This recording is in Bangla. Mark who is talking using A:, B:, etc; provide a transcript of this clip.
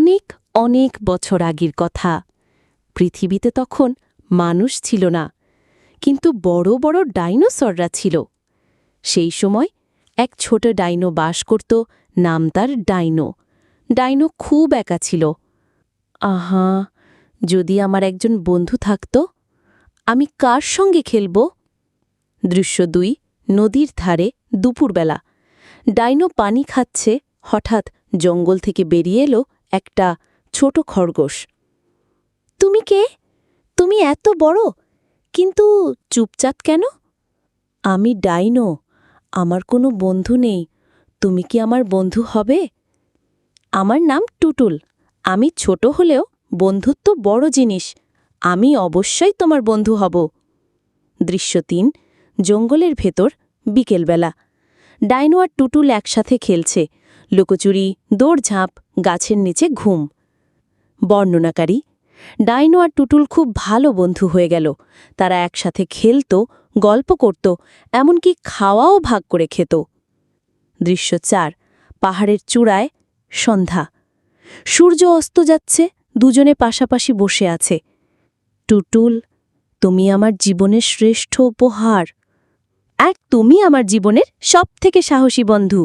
A: অনেক অনেক বছর আগের কথা। পৃথিবীতে তখন মানুষ ছিল না, কিন্তু বড় বড় ডাইনোসররা ছিল। সেই সময় এক ছোট ডাইনো বাস করত, নাম তার ডাইনো। ডাইনো খুব একা ছিল। আহা, যদি আমার একজন বন্ধু থাকত, আমি কার সঙ্গে খেলব? দৃশ্য ২, নদীর ধারে, দুপুরবেলা। ডাইনো পানি খাচ্ছে, হঠাৎ জঙ্গল থেকে বেরিয়ে এলো একটা ছোট খরগোশ। তুমি কে? তুমি এত বড়, কিন্তু চুপচাপ কেন? আমি ডাইনো, আমার কোনো বন্ধু নেই। তুমি কি আমার বন্ধু হবে? আমার নাম টুটুল। আমি ছোট হলেও বন্ধুত্ব বড় জিনিস। আমি অবশ্যই তোমার বন্ধু হব। দৃশ্য ৩, জঙ্গলের ভেতর, বিকেলবেলা। ডাইনো আর টুটুল একসাথে খেলছে, লুকোচুরি, দৌড়ঝাঁপ, গাছের নিচে ঘুম। বর্ণনাকারী: ডাইনো আর টুটুল খুব ভালো বন্ধু হয়ে গেল। তারা একসাথে খেলত, গল্প করত, এমনকি খাওয়াও ভাগ করে খেত। দৃশ্য ৪, পাহাড়ের চূড়ায়, সন্ধ্যা। সূর্য অস্ত যাচ্ছে, দুজনে পাশাপাশি বসে আছে। টুটুল, তুমি আমার জীবনের শ্রেষ্ঠ উপহার। আর তুমি আমার জীবনের সবথেকে সাহসী বন্ধু।